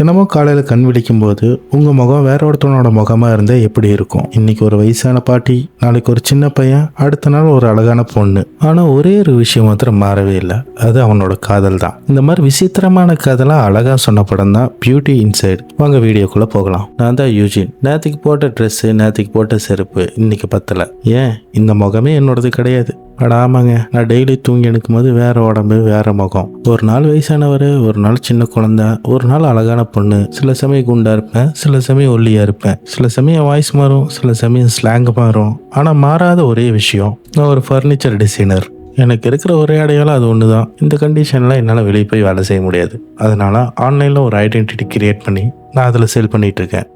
தினமும் காலையில் கண் விழிக்கும் போது உங்கள் முகம் வேற ஒருத்தனோட முகமாக இருந்தால் எப்படி இருக்கும்? இன்னைக்கு ஒரு வயசான பாட்டி, நாளைக்கு ஒரு சின்ன பையன், அடுத்த நாள் ஒரு அழகான பொண்ணு. ஆனால் ஒரே ஒரு விஷயம் மாத்திரம் மாறவே இல்லை, அது அவனோட காதல் தான். இந்த மாதிரி விசித்திரமான காதலாக அழகாக சொன்ன படம் தான் பியூட்டி இன்சைட். வாங்க வீடியோக்குள்ளே போகலாம். நான் தான் யூஜின். நேற்றுக்கு போட்ட ட்ரெஸ்ஸு, நேற்றுக்கு போட்ட செருப்பு இன்னைக்கு பத்தலை. ஏன், இந்த முகமே என்னோடது கிடையாது. ஆமாங்க, நான் டெய்லி தூங்கி எடுக்கும் போது வேற உடம்பு வேற முகம். ஒரு நாள் வயசானவர், ஒரு நாள் சின்ன குழந்தை, ஒரு நாள் அழகான பொண்ணு. சில சமயம் குண்டா இருப்பேன், சில சமயம் ஒல்லியா இருப்பேன், சில சமயம் வாய்ஸ் மாறும், சில சமயம் ஸ்லாங் மாறும். ஆனா மாறாத ஒரே விஷயம், நான் ஒரு ஃபர்னிச்சர் டிசைனர். எனக்கு இருக்கிற ஒரே அடையாளம் அது ஒன்று தான். இந்த கண்டிஷனில் என்னால் வெளியே போய் வேலை செய்ய முடியாது. அதனால ஆன்லைனில் ஒரு ஐடென்டிட்டி கிரியேட் பண்ணி நான் அதில் சேல் பண்ணிட்டு இருக்கேன்.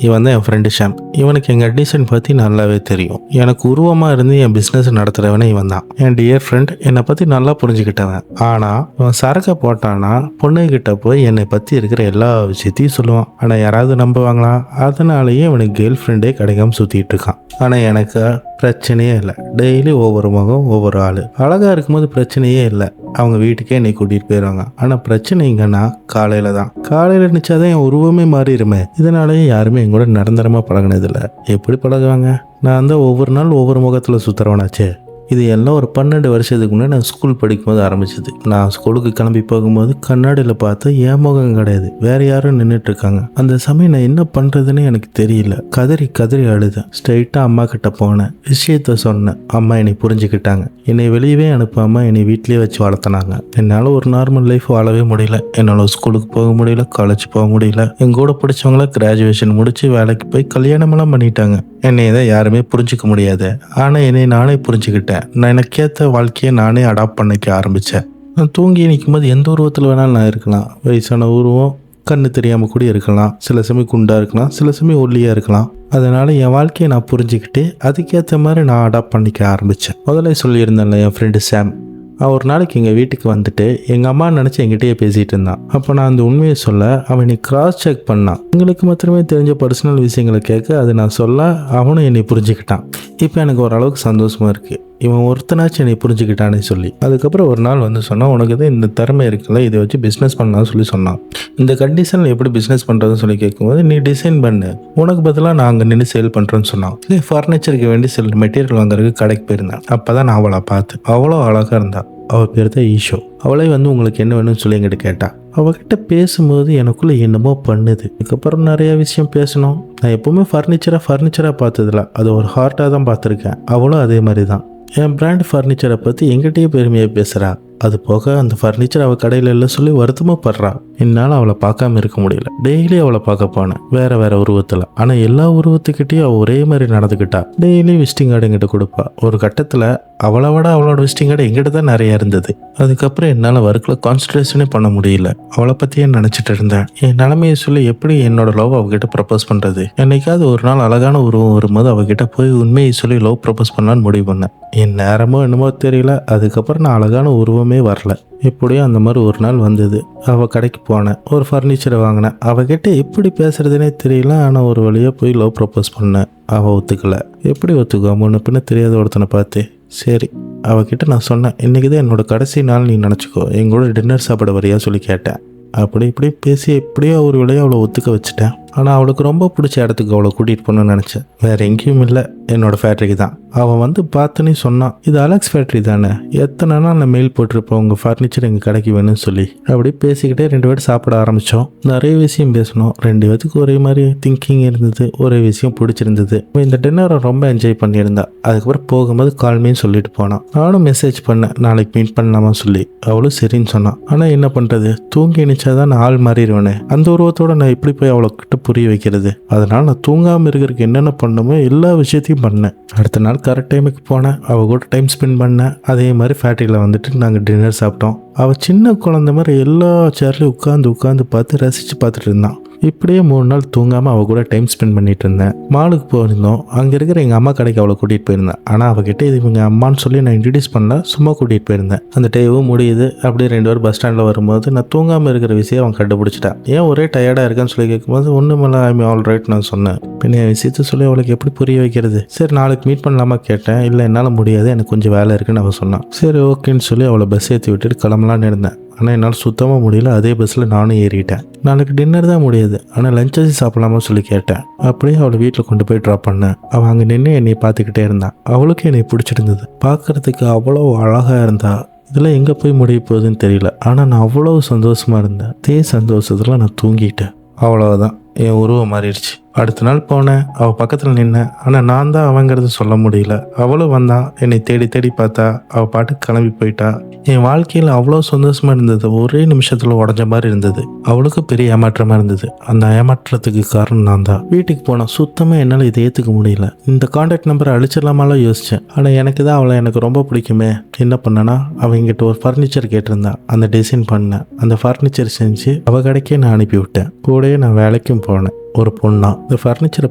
இவன் தான் என் ஃப்ரெண்டு ஷாம். இவனுக்கு எங்கள் டிசைன் பற்றி நல்லாவே தெரியும். எனக்கு உருவமாக இருந்து என் பிஸ்னஸ் நடத்துகிறவனே இவன் தான். என் டியர் ஃப்ரெண்ட், என்னை பற்றி நல்லா புரிஞ்சுக்கிட்டவன். ஆனால் இவன் சரக்கை போட்டான்னா பொண்ணுகிட்ட போய் என்னை பற்றி இருக்கிற எல்லா விஷயத்தையும் சொல்லுவான். ஆனால் யாராவது நம்புவாங்களா? அதனாலேயே இவனுக்கு கேர்ள் ஃப்ரெண்டே கிடைக்காம சுற்றிட்டு இருக்கான். ஆனால் எனக்கு பிரச்சனையே இல்லை. டெய்லி ஒவ்வொரு முகம், ஒவ்வொரு ஆள். அழகாக இருக்கும்போது பிரச்சனையே இல்லை, அவங்க வீட்டுக்கே என்னை கூட்டிகிட்டு போயிடுவாங்க. ஆனால் பிரச்சனை எங்கன்னா காலையில் தான். காலையில் நினச்சாதான் என் உருவமே மாறிடுமே. இதனாலேயே யாருமே என் கூட நிரந்தரமாக பழகினதில்லை. எப்படி பழகுவாங்க? நான் தான் ஒவ்வொரு நாள் ஒவ்வொரு முகத்தில் சுற்றுறவனாச்சே. இது எல்லாம் ஒரு 12 வருஷத்துக்கு முன்னாடி நான் ஸ்கூல் படிக்கும்போது ஆரம்பிச்சது. நான் ஸ்கூலுக்கு கிளம்பி போகும்போது கண்ணாடியில் பார்த்து என் முகம் கிடையாது, வேற யாரும் நின்றுட்டு இருக்காங்க. அந்த சமயம் நான் என்ன பண்ணுறதுன்னு எனக்கு தெரியல. கதறி கதறி அழுதேன். ஸ்ட்ரைட்டாக அம்மா கிட்ட போனேன், விஷயத்த சொன்னேன். அம்மா என்னை புரிஞ்சுக்கிட்டாங்க. என்னை வெளியவே அனுப்பாமல் என்னை வீட்லேயே வச்சு வளர்த்தினாங்க. என்னால் ஒரு நார்மல் லைஃப் வாழவே முடியல. என்னால் ஸ்கூலுக்கு போக முடியல, காலேஜ் போக முடியல. என் கூட பிடிச்சவங்கள கிராஜுவேஷன் முடிச்சு வேலைக்கு போய் கல்யாணமெல்லாம் பண்ணிட்டாங்க. என்னை தான் யாருமே புரிஞ்சிக்க முடியாது. ஆனால் என்னை நானே புரிஞ்சுக்கிட்டேன். நான் எனக்கேற்ற வாழ்க்கையை நானே அடாப்ட் பண்ணிக்க ஆரம்பித்தேன். நான் தூங்கி நிற்கும் போது எந்த உருவத்தில் வேணாலும் நான் இருக்கலாம். வயசான உருவம், கண்ணு தெரியாமல் கூட இருக்கலாம். சில சமயம் குண்டாக இருக்கலாம், சில சமயம் ஒல்லியாக இருக்கலாம். அதனால் என் வாழ்க்கையை நான் புரிஞ்சுக்கிட்டு அதுக்கேற்ற மாதிரி நான் அடாப்ட் பண்ணிக்க ஆரம்பித்தேன். முதல்ல சொல்லியிருந்தேன்ல, என் ஃப்ரெண்டு சாம், அவன் ஒரு நாளைக்கு எங்கள் வீட்டுக்கு வந்துட்டு எங்கள் அம்மா நினச்சி என்கிட்டயே பேசிகிட்டு இருந்தான். அப்போ நான் அந்த உண்மையை சொல்ல அவன் என்னை கிராஸ் செக் பண்ணான். எங்களுக்கு மாத்திரமே தெரிஞ்ச பர்சனல் விஷயங்களை கேட்க அது நான் சொல்ல அவனும் என்னை புரிஞ்சுக்கிட்டான். இப்போ எனக்கு ஓரளவுக்கு சந்தோஷமாக இருக்குது, இவன் ஒருத்தனாச்சும் என்னை புரிஞ்சுக்கிட்டானே சொல்லி. அதுக்கப்புறம் ஒரு நாள் வந்து சொன்னான், உனக்கு தான் இந்த திறமை இருக்குல்ல, இதை வச்சு பிஸ்னஸ் பண்ணலாம்னு சொல்லி சொன்னான். இந்த கண்டிஷனில் எப்படி பிஸ்னஸ் பண்ணுறதுன்னு சொல்லி கேட்கும்போது, நீ டிசைன் பண்ணு, உனக்கு பதிலாக நான் அங்கே நின்று சேல் பண்ணுறேன்னு சொன்னான். இதே ஃபர்னிச்சருக்கு வேண்டி சில மெட்டீரியல் வாங்குறதுக்கு கடைக்கு போயிருந்தேன். அப்போ தான் நான் அவளை பார்த்தேன். அவ்வளோ அழகாக இருந்தா. அவள் பேர் தான் ஈஷோ. அவளே வந்து உங்களுக்கு என்ன வேணும்னு சொல்லி என்கிட்ட கேட்டா. அவகிட்ட பேசும்போது எனக்குள்ளே என்னமோ பண்ணுது. அதுக்கப்புறம் நிறைய விஷயம் பேசணும். நான் எப்போவுமே ஃபர்னிச்சராக பார்த்ததில்ல, அது ஒரு ஹார்ட்டாக தான் பார்த்துருக்கேன். அவளும் அதே மாதிரி தான். என் பிராண்ட் ஃபர்னிச்சரை பற்றி எங்கிட்டயே பெருமையாக பேசுகிறா. அது போக அந்த ஃபர்னிச்சர் அவள் கடையில் இல்லை சொல்லி வருத்தமாக படுறா. என்னால் அவளை பார்க்காம இருக்க முடியல. டெய்லி அவளை பார்க்க போனேன், வேற உருவத்தில். ஆனால் எல்லா உருவத்துக்கிட்டையும் அவள் ஒரே மாதிரி நடந்துக்கிட்டா. டெய்லி விசிட்டிங் கார்டு எங்கிட்ட கொடுப்பா. ஒரு கட்டத்தில் அவளை விட அவளோட விசிட்டிங் கார்டு எங்கிட்ட தான் நிறைய இருந்தது. அதுக்கப்புறம் என்னால் ஒர்க்கில் கான்சன்ட்ரேஷனே பண்ண முடியல. அவளை பற்றியே நினச்சிட்டு இருந்தேன். என் நிலைமையை சொல்லி எப்படி என்னோட லவ் அவகிட்ட ப்ரப்போஸ் பண்ணுறது. என்னைக்காவது ஒரு நாள் அழகான உருவம் வரும்போது அவகிட்ட போய் உண்மையை சொல்லி லவ் ப்ரப்போஸ் பண்ணலான்னு முடிவு பண்ணேன். என் நேரமோ என்னமோ தெரியல, அதுக்கப்புறம் நான் அழகான உருவமே வரல. எப்படியோ அந்த மாதிரி ஒரு நாள் வந்தது. அவள் கடைக்கு போனேன், ஒரு ஃபர்னிச்சரை வாங்கினேன். அவகிட்ட எப்படி பேசுறதுனே தெரியல. ஆனால் ஒரு வழியாக போய் லவ் ப்ரப்போஸ் பண்ணேன். அவள் ஒத்துக்கலை. எப்படி ஒத்துக்குவா? முன்ன பின்ன தெரியாத ஒருத்தனை பார்த்து. சரி, அவகிட்ட நான் சொன்னேன், இன்றைக்கி தான் என்னோட கடைசி நாள், நீ நினச்சிக்கோ, எங்களோட டின்னர் சாப்பிட வரையா சொல்லி கேட்டேன். அப்படி இப்படி பேசி எப்படியோ ஒரு வழியாக அவளை ஒத்துக்க வச்சுட்டேன். ஆனால் அவளுக்கு ரொம்ப பிடிச்ச இடத்துக்கு அவளை கூட்டிகிட்டு போகணுன்னு நினச்சேன். வேறு எங்கேயும் இல்லை, என்னோடய ஃபேக்ட்ரிக்கு தான். அவன் வந்து பார்த்துன்னு சொன்னான், இது அலெக்ஸ் ஃபேக்ட்ரி தானே, எத்தனை நாள் நான் மெயில் போட்டிருப்போம் உங்கள் ஃபர்னிச்சர் எங்கள் கடைக்கு வேணும்னு சொல்லி. அப்படி பேசிக்கிட்டே 2 பேரும் சாப்பிட ஆரம்பித்தோம். நிறைய விஷயம் பேசணும். 2 பேத்துக்கு ஒரே மாதிரி திங்கிங் இருந்தது, ஒரே விஷயம் பிடிச்சிருந்தது. இந்த டின்னரை ரொம்ப என்ஜாய் பண்ணியிருந்தா. அதுக்கப்புறம் போகும்போது கால்மேன்னு சொல்லிட்டு போனான். நானும் மெசேஜ் பண்ணேன், நாளைக்கு மீட் பண்ணலாமா சொல்லி. அவளும் சரின்னு சொன்னான். ஆனால் என்ன பண்ணுறது, தூங்கி நினச்சாதான் நான் ஆள் மாறிடுவேனே. அந்த உருவத்தோடு நான் எப்படி போய் அவளை கிட்ட புரிய வைக்கிறது? அதனால் நான் தூங்காமல் இருக்கிறதுக்கு என்னென்ன பண்ணணுமோ எல்லா விஷயத்தையும் பண்ணேன். அடுத்த நாள் கரெக்ட் டைமுக்கு போனேன், அவள் கூட டைம் ஸ்பெண்ட் பண்ணேன். அதே மாதிரி ஃபேக்ட்ரியில் வந்துட்டு நாங்கள் டின்னர் சாப்பிட்டோம். அவள் சின்ன குழந்தை மாதிரி எல்லா சேர்லையும் உட்காந்து பார்த்து ரசித்து பார்த்துட்டு இருந்தான். இப்படியே 3 நாள் தூங்காமல் அவள் கூட டைம் ஸ்பெண்ட் பண்ணிட்டு இருந்தேன். மாலுக்கு போயிருந்தோம். அங்கே இருக்கிற எங்கள் அம்மா கடைக்கு அவளை கூட்டிகிட்டு போயிருந்தேன். ஆனால் அவகிட்ட இது இவங்க அம்மான்னு சொல்லி நான் இன்ட்ரடியூஸ் பண்ணல, சும்மா கூட்டிகிட்டு போயிருந்தேன். அந்த டைவும் முடியுது. அப்படியே 2 பேரும் பஸ் ஸ்டாண்டில் வரும்போது நான் தூங்காமல் இருக்கிற விஷயம் அவன் கண்டுபிடிச்சிட்டான். ஏன் ஒரே டயர்டாக இருக்கான்னு சொல்லி கேட்கும்போது ஒன்றுமில்ல, ஐம் ஆல் ரைட் நான் சொன்னேன். பின்ன என் விஷயத்த சொல்லி அவளுக்கு எப்படி புரிய வைக்கிறது? சரி, நாளைக்கு மீட் பண்ணலாமா கேட்டேன். இல்லை, என்னால் முடியாது, எனக்கு கொஞ்சம் வேலை இருக்குன்னு அவள் சொன்னான். சரி ஓகேன்னு சொல்லி அவளை பஸ் ஏற்றி விட்டுட்டு கிளம்பலான்னு இருந்தேன். ஆனால் என்னால் சுத்தமாக முடியல. அதே பஸ்ஸில் நானும் ஏறிட்டேன். நாளைக்கு டின்னர் தான் முடியாது, ஆனால் லஞ்சாச்சு சாப்பிடலாமா சொல்லி கேட்டேன். அப்படியே அவளை வீட்டில் கொண்டு போய் ட்ராப் பண்ணேன். அவள் அங்கே நின்று என்னை பார்த்துக்கிட்டே இருந்தான். அவளுக்கும் என்னை பிடிச்சிருந்தது. பார்க்குறதுக்கு அவ்வளோ அழகாக இருந்தா. இதெல்லாம் எங்கே போய் முடிய போகுதுன்னு தெரியல. ஆனால் நான் அவ்வளோ சந்தோஷமாக இருந்தேன். அதே சந்தோஷத்தில் நான் தூங்கிட்டேன். அவ்வளோதான், என் உருவம் மாறிடுச்சு. அடுத்த நாள் போனேன், அவள் பக்கத்தில் நின்னேன். ஆனால் நான் தான் அவங்கிறது சொல்ல முடியல. அவளும் வந்தா, என்னை தேடி தேடி பார்த்தா. அவள் பாட்டுக்கு கிளம்பி போயிட்டா. என் வாழ்க்கையில் அவ்வளோ சந்தோஷமாக இருந்தது. ஒரே நிமிஷத்தில் உடஞ்ச மாதிரி இருந்தது. அவளுக்கு பெரிய ஏமாற்றமாக இருந்தது. அந்த ஏமாற்றத்துக்கு காரணம் நான் தான். வீட்டுக்கு போனேன். சுத்தமாக என்னால் இதை ஏற்றுக்க முடியல. இந்த கான்டாக்ட் நம்பரை அழிச்சிடலாமாலாம் யோசித்தேன். ஆனால் எனக்கு தான் அவளை எனக்கு ரொம்ப பிடிக்குமே. என்ன பண்ணேன்னா, அவள் எங்கிட்ட ஒரு ஃபர்னிச்சர் கேட்டிருந்தா. அந்த டிசைன் பண்ணேன். அந்த ஃபர்னிச்சர் செஞ்சு அவள் கடைக்கே நான் அனுப்பி விட்டேன். கூடயே நான் வேலைக்கும் போனேன். ஒரு பொண்ணா இந்த ஃபர்னிச்சரை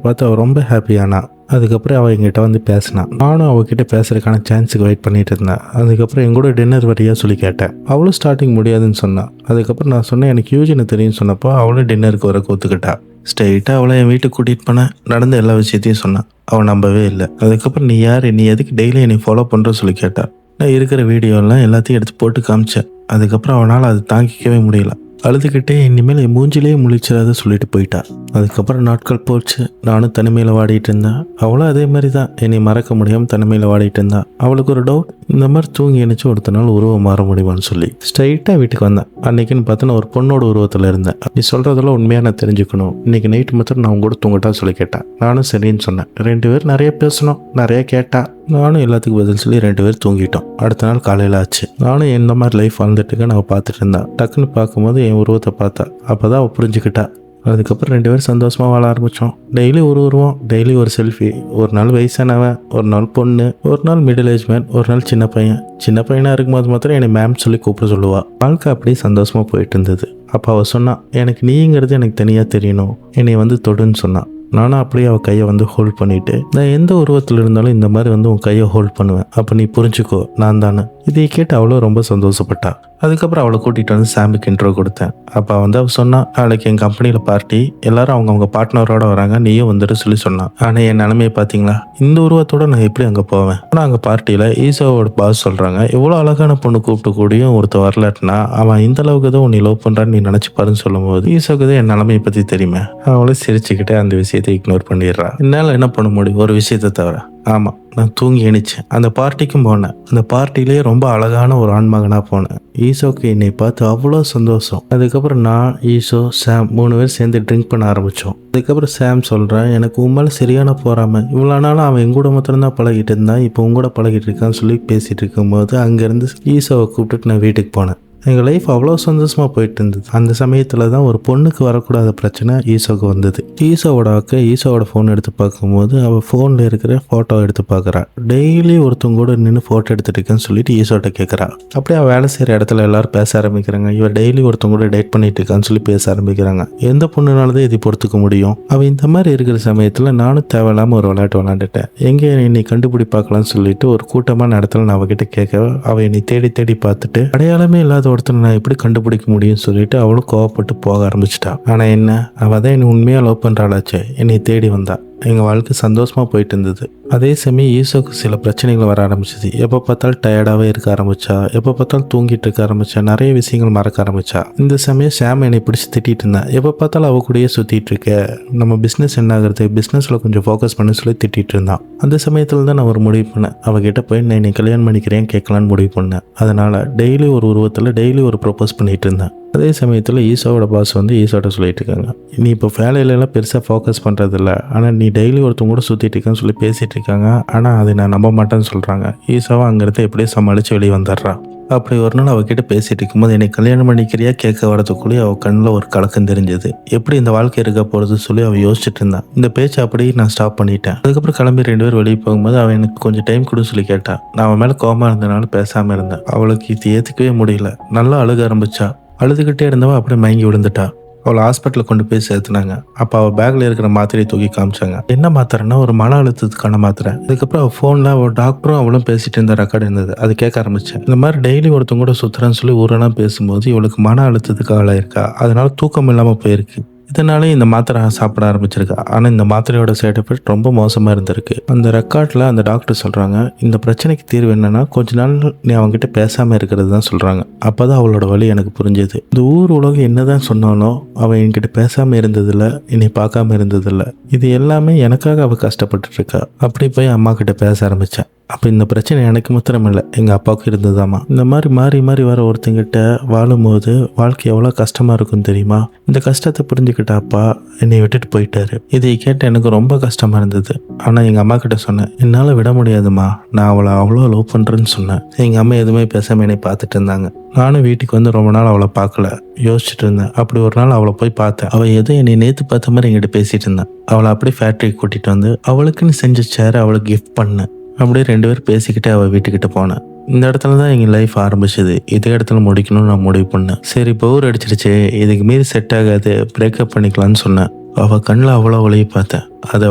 பார்த்து அவள் ரொம்ப ஹாப்பியானா. அதுக்கப்புறம் அவள் எங்கிட்ட வந்து பேசினான். நானும் அவகிட்ட பேசுறதுக்கான சான்ஸுக்கு வெயிட் பண்ணிட்டு இருந்தேன். அதுக்கப்புறம் எங்கூட டின்னர் வரியா சொல்லி கேட்டேன். அவளும் ஸ்டார்டிங் முடியாதுன்னு சொன்னான். அதுக்கப்புறம் நான் சொன்னேன் எனக்கு யூஜின்னு தெரியும்னு சொன்னப்போ அவளும் டின்னருக்கு வர ஒத்துக்கிட்டா. ஸ்ட்ரெயிட்டாக அவளை என் வீட்டுக்கு கூட்டிகிட்டு போனேன். நடந்த எல்லா விஷயத்தையும் சொன்னான். அவள் நம்பவே இல்லை. அதுக்கப்புறம் நீ யார், நீ எதுக்கு டெய்லி என்னை ஃபாலோ பண்ணுற சொல்லி கேட்டா. நான் இருக்கிற வீடியோலாம் எல்லாத்தையும் எடுத்து போட்டு காமிச்சேன். அதுக்கப்புறம் அவனால் அது தாங்கிக்கவே முடியல. அழுதுகிட்டே இனிமேல் என் மூஞ்சிலே முழிச்சிடாத சொல்லிட்டு போயிட்டா. அதுக்கப்புறம் நாட்கள் போச்சு. நானும் தனிமையில் வாடிட்டு இருந்தேன். அவளும் அதே மாதிரி தான் என்னை மறக்க முடியாமல் தனிமையில் வாடிட்டு இருந்தா. அவளுக்கு ஒரு டவுட், இந்த மாதிரி தூங்கி எழுந்துச்சு ஒருத்த நாள் உருவம் மாற முடியுமான்னு சொல்லி ஸ்ட்ரைட்டாக வீட்டுக்கு வந்தேன். அன்னைக்குன்னு பார்த்து நான் ஒரு பொண்ணோட உருவத்தில் இருந்தேன். நீ சொல்கிறதெல்லாம் உண்மையாக நான் தெரிஞ்சுக்கணும். இன்னைக்கு நைட்டு மாத்திரம் நான் கூட தூங்கட்டா சொல்லி கேட்டேன். நானும் சரின்னு சொன்னேன். 2 பேர் நிறைய பேசணும், நிறைய கேட்டா. நானும் எல்லாத்துக்கும் பதில் சொல்லி 2 பேர் தூங்கிட்டோம். அடுத்த நாள் காலையில் ஆச்சு. நானும் எந்த மாதிரி லைஃப் வாழ்ந்துட்டுக்க நான் பார்த்துட்டு இருந்தேன். டக்குன்னு பார்க்கும்போது என் உருவத்தை பார்த்தா. அப்போ தான் அவள் புரிஞ்சுக்கிட்டா. அதுக்கப்புறம் 2 பேரும் சந்தோஷமாக வாழ ஆரம்பித்தோம். டெய்லி ஒரு உருவம், டெய்லி ஒரு செல்ஃபி. ஒரு நாள் வயசானவன், ஒரு நாள் பொண்ணு, ஒரு நாள் மிடில் ஏஜ் மேன், ஒரு நாள் சின்ன பையன். சின்ன பையனாக இருக்கும்போது மாத்திரம் என்னை மேம் சொல்லி கூப்பிட சொல்லுவாள். வாழ்க்கை அப்படியே சந்தோஷமாக போயிட்டு இருந்தது. அப்போ அவள் சொன்னான், எனக்கு நீங்கிறது எனக்கு தனியாக தெரியணும், என்னை வந்து தொடுன்னு சொன்னான். நானும் அப்படியே அவள் கையை வந்து ஹோல்ட் பண்ணிவிட்டு, நான் எந்த உருவத்தில் இருந்தாலும் இந்த மாதிரி வந்து உன் கையை ஹோல்ட் பண்ணுவேன், அப்போ நீ புரிஞ்சுக்கோ நான் தானே. இதை கேட்டு அவ்வளோ ரொம்ப சந்தோஷப்பட்டா. அதுக்கப்புறம் அவளை கூட்டிகிட்டு வந்து சாமுக்கு இன்ட்ரோ கொடுத்தேன். அப்போ வந்து அவள் சொன்னா, நாளைக்கு என் கம்பெனியில் பார்ட்டி, எல்லாரும் அவங்க பார்ட்னரோட வராங்க, நீயும் வந்துட்டு சொல்லி சொன்னான். ஆனால் என் நிலைமையை பார்த்தீங்களா, இந்த உருவத்தோட நான் எப்படி அங்கே போவேன். ஆனால் அங்கே பார்ட்டியில் ஈசோவோட பாஸ் சொல்கிறாங்க, எவ்வளோ அழகான பொண்ணு கூப்பிட்டு கூடியும் ஒருத்தர் வரலாட்டினா அவன் இந்த அளவுக்கு தான் உன்னை லவ் பண்ணுறான்னு நீ நினச்சி பாருன்னு சொல்லும் போது ஈசோக்கு தான் என் நிலைமையை பற்றி தெரியுமே. அவளை சிரிச்சுக்கிட்டே அந்த விஷயத்தை இக்னோர் பண்ணிடுறா. என்னால் என்ன பண்ண முடியும் ஒரு விஷயத்தை தவிர. ஆமாம், நான் தூங்கி எணிச்சேன். அந்த பார்ட்டிக்கும் போனேன். அந்த பார்ட்டிலேயே ரொம்ப அழகான ஒரு ஆண்மகனாக போனேன். ஈசோக்கு என்னை பார்த்து அவ்வளோ சந்தோஷம். அதுக்கப்புறம் நான், ஈசோ, சாம் 3 பேர் சேர்ந்து ட்ரிங்க் பண்ண ஆரம்பித்தோம். அதுக்கப்புறம் சாம் சொல்கிறேன், எனக்கு உண்மையில சரியான போறாமல், இவ்வளோ நாளும் அவன் எங்கூட மாத்திரம்தான் பழகிட்டு இருந்தான், இப்போ உங்கூட பழகிட்டு இருக்கான்னு சொல்லி பேசிகிட்டு இருக்கும்போது அங்கேருந்து ஈசோவை கூப்பிட்டுட்டு நான் வீட்டுக்கு போனேன். எங்கள் லைஃப் அவ்வளோ சந்தோஷமாக போயிட்டு இருந்தது. அந்த சமயத்தில் தான் ஒரு பொண்ணுக்கு வரக்கூடாத பிரச்சனை ஈசோவுக்கு வந்தது. ஈசோவோட அக்கா ஈசோவோட ஃபோன் எடுத்து பார்க்கும்போது அவள் ஃபோனில் இருக்கிற ஃபோட்டோ எடுத்து பார்க்குறா. டெய்லி ஒருத்தவங்க கூட நின்று ஃபோட்டோ எடுத்துட்டு இருக்கேன்னு சொல்லிட்டு ஈசோட்ட கேட்குறா. அப்படியே அவள் வேலை செய்கிற இடத்துல எல்லாரும் பேச ஆரம்பிக்கிறாங்க. இவள் டெய்லி ஒருத்தவங்க கூட டேட் பண்ணிட்டு இருக்கான்னு சொல்லி பேச ஆரம்பிக்கிறாங்க. எந்த பொண்ணுனாலதான் இதை பொறுத்துக்க முடியும். அவள் இந்த மாதிரி இருக்கிற சமயத்தில் நானும் தேவையில்லாமல் ஒரு விளையாட்டு விளையாண்டுட்டேன். எங்கே என்னை கண்டுபிடி பார்க்கலான்னு சொல்லிட்டு ஒரு கூட்டமான இடத்துல நான் அவகிட்ட கேட்க, அவள் என்னை தேடி தேடி பார்த்துட்டு அடையாளமே இல்லாத ஒருத்தனை நான் எப்படி கண்டுபிடிக்க முடியும்னு சொல்லிட்டு அவளும் கோவப்பட்டு போக ஆரம்பிச்சிட்டா. ஆனால் என்ன, அவள் தான் என்னை உண்மையாக லவ் பண்ணுறாளாச்சே, என்னை தேடி வந்தா. எங்கள் வாழ்க்கை சந்தோஷமாக போயிட்டு இருந்தது. அதே சமயம் ஈசோக்கு சில பிரச்சனைகள் வர ஆரம்பிச்சிது. எப்போ பார்த்தாலும் டயர்டாகவே இருக்க ஆரம்பித்தா. எப்போ பார்த்தாலும் தூங்கிட்டு இருக்க ஆரம்பித்தா. நிறைய விஷயங்கள் மறக்க ஆரம்பித்தா. இந்த சமயம் சாம் என்னை பிடிச்சி திட்டிகிட்டு இருந்தா. எப்போ பார்த்தாலும் அவ கூடயே சுற்றிட்டு இருக்க, நம்ம பிஸ்னஸ் என்ன ஆகுறது, பிஸ்னஸில் கொஞ்சம் ஃபோக்கஸ் பண்ணி சொல்லி திட்டிகிட்டு இருந்தான். அந்த சமயத்தில் தான் நான் ஒரு முடிவு பண்ணேன். அவகிட்ட போய் நான் என்னை கல்யாணம் பண்ணிக்கிறேன் கேட்கலான்னு முடிவு பண்ணேன். அதனால் டெய்லி ஒரு உருவத்தில் டெய்லி ஒரு ப்ரொப்போஸ் பண்ணிகிட்டு இருந்தேன். அதே சமயத்தில் ஈசோவோட பாஸ் வந்து ஈசோட்ட சொல்லிட்டு இருக்காங்க, நீ இப்போ வேலையிலலாம் பெருசாக ஃபோக்கஸ் பண்ணுறதில்ல, ஆனால் நீ டெய்லி ஒருத்தவங்க கூட சுற்றிட்டு இருக்கேன்னு சொல்லி பேசிகிட்டு இருக்காங்க. ஆனால் அதை நான் நம்ப மாட்டேன்னு சொல்கிறாங்க. ஈசோவை அங்கேருந்து எப்படியே சமாளித்து வெளியே வந்துடுறா. அப்படி ஒரு நாள் அவகிட்ட பேசிகிட்டு இருக்கும்போது என்னை கல்யாணம் பண்ணிக்கிறியா கேட்க வரதுக்குள்ளேயே அவள் கண்ணில் ஒரு கலக்கம் தெரிஞ்சது. எப்படி இந்த வாழ்க்கை இருக்க போகிறது சொல்லி அவள் யோசிச்சுட்டு இருந்தான். இந்த பேச்சை அப்படியே நான் ஸ்டாப் பண்ணிட்டேன். அதுக்கப்புறம் கிளம்பி 2 பேர் வெளியே போகும்போது அவன் எனக்கு கொஞ்சம் டைம் கொடுன்னு சொல்லி கேட்டான். நான் அவன் மேலே கோபமாக இருந்தனால பேசாமல் இருந்தேன். அவளுக்கு இது ஏற்றுக்கவே முடியல. நல்லா அழுக ஆரம்பிச்சா. அழுதுகிட்டே இருந்தவன் அப்படியே மயங்கி விழுந்துட்டா. அவளை ஹாஸ்பிட்டலில் கொண்டு போய் சேர்த்துனாங்க. அப்போ அவள் பேக்கில் இருக்கிற மாத்திரையை தூக்கி காமிச்சாங்க. என்ன மாத்திரைன்னா ஒரு மன அழுத்தத்துக்கான மாத்திரை. அதுக்கப்புறம் அவள் ஃபோனில் அவள் டாக்டரும் அவளும் பேசிட்டு இருந்த ரெக்கார்டு இருந்தது. அது கேட்க ஆரம்பித்தேன். இந்த மாதிரி டெய்லி ஒருத்தவங்க கூட சுற்றுறேன்னு சொல்லி ஊரெல்லாம் பேசும்போது இவளுக்கு மன அழுத்தத்துக்கு ஆளாயிருக்கா. அதனால தூக்கம் இல்லாமல் போயிருக்கு. இதனாலே இந்த மாத்திரை சாப்பிட ஆரம்பிச்சிருக்கா. ஆனால் இந்த மாத்திரையோட சைடு எஃபெக்ட் ரொம்ப மோசமாக இருந்திருக்கு. அந்த ரெக்கார்டில் அந்த டாக்டர் சொல்கிறாங்க, இந்த பிரச்சனைக்கு தீர்வு என்னன்னா கொஞ்ச நாள் நீ அவங்ககிட்ட பேசாமல் இருக்கிறது தான் சொல்கிறாங்க. அப்போ தான் அவளோட வழி எனக்கு புரிஞ்சுது. இந்த ஊர் உலகம் என்னதான் சொன்னாலும் அவள் என்கிட்ட பேசாமல் இருந்ததில்ல, என்னை பார்க்காம இருந்ததில்ல. இது எல்லாமே எனக்காக அவள் கஷ்டப்பட்டு இருக்கா. அப்படி போய் அம்மா கிட்ட பேச ஆரம்பித்தேன். அப்போ இந்த பிரச்சனை எனக்கு மாத்திரம் இல்லை, எங்கள் அப்பாவுக்கும் இருந்ததாம்மா. இந்த மாதிரி மாறி மாறி வர ஒருத்தங்கிட்ட வாழும்போது வாழ்க்கை எவ்வளோ கஷ்டமாக இருக்கும் தெரியுமா? இந்த கஷ்டத்தை புரிஞ்சுக்கிட்ட அப்பா என்னை விட்டுட்டு போயிட்டாரு. இதை கேட்டு எனக்கு ரொம்ப கஷ்டமாக இருந்தது. ஆனால் எங்கள் அம்மா கிட்ட சொன்னேன், என்னால் விட முடியாதுமா, நான் அவளை அவ்வளோ லவ் பண்ணுறேன்னு சொன்னேன். எங்கள் அம்மா எதுவுமே பேசாமல் என்னை பார்த்துட்டு இருந்தாங்க. நானும் வீட்டுக்கு வந்து ரொம்ப நாள் அவளை பார்க்கல, யோசிச்சுட்டு இருந்தேன். அப்படி ஒரு நாள் அவளை போய் பார்த்தேன். அவள் ஏதோ என்னை நேற்று பார்த்த மாதிரி என்கிட்ட பேசிகிட்டு இருந்தான். அவளை அப்படியே ஃபேக்ட்ரிக்கு கூட்டிகிட்டு வந்து அவளுக்குன்னு செஞ்ச சேரை அவளுக்கு கிஃப்ட் பண்ணேன். அப்படியே 2 பேர் பேசிக்கிட்டே அவள் வீட்டுக்கிட்ட போனேன். இந்த இடத்துல தான் எங்கள் லைஃப் ஆரம்பிச்சது. இதே இடத்துல முடிக்கணும்னு நான் முடிவு பண்ணேன். சரி போர் அடிச்சிருச்சு, இதுக்கு மீறி செட் ஆகாது, பிரேக்கப் பண்ணிக்கலான்னு சொன்னேன். அவள் கண்ணில் அவ்வளோ வழியை பார்த்தேன். அதை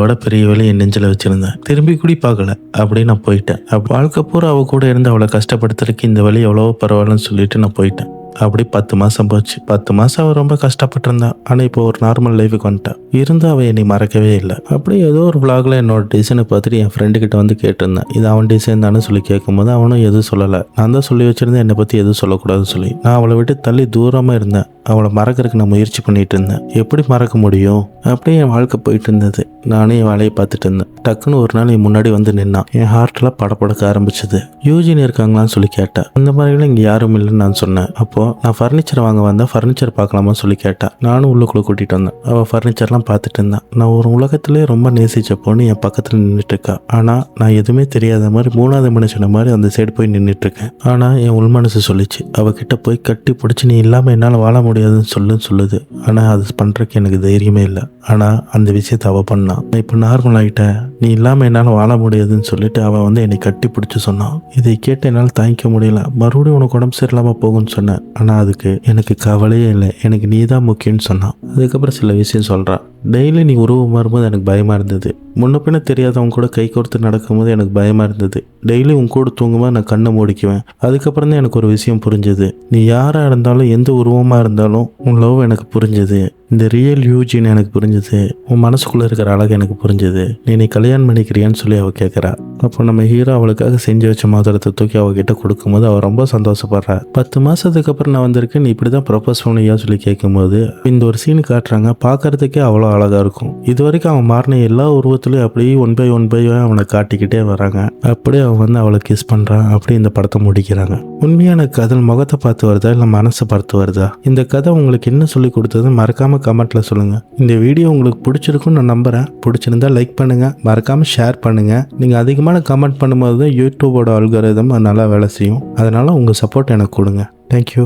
விட பெரிய வேலையை என் நெஞ்சில் வச்சுருந்தேன். திரும்பி கூடி பார்க்கல, அப்படியே நான் போயிட்டேன். வாழ்க்கை பூரா அவள் கூட இருந்து அவளை கஷ்டப்படுத்துறதுக்கு இந்த வழி எவ்வளவோ பரவாயில்லன்னு சொல்லிட்டு நான் போயிட்டேன். அப்படி 10 மாதம் போச்சு. 10 மாதம் அவள் ரொம்ப கஷ்டப்பட்டிருந்தா. ஆனால் இப்போ ஒரு நார்மல் லைஃபுக்கு வந்துட்டான். இருந்து அவள் என்னை மறக்கவே இல்லை. அப்படியே ஏதோ ஒரு விளாகில் என்னோட டிசைனை பார்த்துட்டு என் ஃப்ரெண்டுக்கிட்ட வந்து கேட்டிருந்தேன், இது அவன் டிசைன் தானே சொல்லி கேட்கும்போது அவனும் எதுவும் சொல்லலை. நான் தான் சொல்லி வச்சுருந்தேன் என்னை பற்றி எதுவும் சொல்லக்கூடாதுன்னு சொல்லி. நான் அவளை விட்டு தள்ளி தூரமாக இருந்தேன். அவளை மறக்கிறதுக்கு நான் முயற்சி பண்ணிட்டு இருந்தேன். எப்படி மறக்க முடியும்? அப்படியே என் வாழ்க்கை போயிட்டு இருந்தது. நானே என் வேலையை பார்த்துட்டு இருந்தேன். டக்குன்னு ஒரு நாள் என் முன்னாடி வந்து நின்னான். என் ஹார்ட்டில் படப்படக்க ஆரம்பிச்சது. யூஜின் இருக்காங்களான்னு சொல்லி கேட்டேன். அந்த மாதிரிலாம் இங்கே யாரும் இல்லைன்னு நான் சொன்னேன். அப்போது நான் ஃபர்னிச்சர் வாங்க வந்தேன், ஃபர்னிச்சர் பார்க்கலாமா சொல்லி கேட்டேன். நானும் உள்ளுக்குள்ளே கூட்டிகிட்டு வந்தேன். அவள் ஃபர்னிச்சர்லாம் பார்த்துட்டு இருந்தான். நான் ஒரு உலகத்திலே ரொம்ப நேசித்த பொண்ணு என் பக்கத்தில் நின்றுட்டு இருக்கா. ஆனால் நான் எதுவுமே தெரியாத மாதிரி 3வது மனுஷன மாதிரி அந்த சைடு போய் நின்றுட்டு இருக்கேன். ஆனால் என் உள் மனசு சொல்லிச்சு, அவகிட்ட போய் கட்டி பிடிச்சி நீ இல்லாமல் என்னால் வாழ முடியாதுன்னு சொல்லுது. ஆனால் அது பண்ணுறதுக்கு எனக்கு தைரியமே இல்லை. ஆனால் அந்த விஷயத்தை அவள் பண்ணான். நான் இப்போ நார்மல் ஆகிட்டேன், நீ இல்லாமல் என்னால் வாழ முடியாதுன்னு சொல்லிட்டு அவள் வந்து என்னை கட்டி பிடிச்சி சொன்னான். இதை கேட்டு என்னால் தாங்கிக்க முடியல. மறுபடியும் உனக்கு உடம்பு சரியில்லாமல் போகும்னு சொன்னேன். ஆனால் அதுக்கு எனக்கு கவலையே இல்லை, எனக்கு நீ தான் முக்கியம்னு சொன்னான். அதுக்கப்புறம் சில விஷயம் சொல்கிறான். டெய்லி நீ உருவம் மாறும்போது எனக்கு பயமாக இருந்தது. முன்ன பின்ன தெரியாதவங்க கூட கை கோர்த்து நடக்கும்போது எனக்கு பயமாக இருந்தது. டெய்லி உன் கூட தூங்கும்போது நான் கண்ணை மூடிக்குவேன். அதுக்கப்புறம் தான் எனக்கு ஒரு விஷயம் புரிஞ்சது. நீ யாராக இருந்தாலும் எந்த உருவமாக இருந்தாலும் உன் லவ் எனக்கு புரிஞ்சது. இந்த ரியல் யூஜின் எனக்கு புரிஞ்சுது. உன் மனசுக்குள்ளே இருக்கிற அழகு எனக்கு புரிஞ்சுது. நீ கல்யாணம் பண்ணிக்கிறியான்னு சொல்லி அவள் கேட்குறா. அப்போ நம்ம ஹீரோ அவளுக்காக செஞ்சு வச்ச மோதிரத்தை தூக்கி அவகிட்ட கொடுக்கும்போது அவள் ரொம்ப சந்தோஷப்படுறா. 10 மாதத்துக்கு அப்புறம் நான் வந்திருக்கேன், நீ இப்படி தான் ப்ரொப்போஸ் பண்ணியா சொல்லி கேட்கும்போது இந்த ஒரு சீன் காட்டுறாங்க. பார்க்கறதுக்கே அவ்வளோ அழகாக இருக்கும். இது வரைக்கும் அவன் மாறின எல்லா உருவத்துலையும் அப்படியே ஒன் பை ஒன் அவனை காட்டிக்கிட்டே வராங்க. அப்படியே அவன் வந்து அவளை கிஸ் பண்ணுறான். அப்படி இந்த படத்தை முடிக்கிறாங்க. உண்மையான கதை முகத்தை பார்த்து வருதா இல்லை மனசை பார்த்து வருதா? இந்த கதை உங்களுக்கு என்ன சொல்லி கொடுத்தது மறக்காம கமெண்ட்ல சொல்லுங்க. இந்த வீடியோ உங்களுக்கு பிடிச்சிருக்குன்னு நான் நம்புறேன். பிடிச்சிருந்தா லைக் பண்ணுங்க, மறக்காம ஷேர் பண்ணுங்க. நீங்க அதிகமான கமெண்ட் பண்ணும்போது தான் யூடியூபோட அல்காரிதம் நல்லா வேலை செய்யும். அதனால உங்க சப்போர்ட் எனக்கு கொடுங்க. தேங்க்யூ.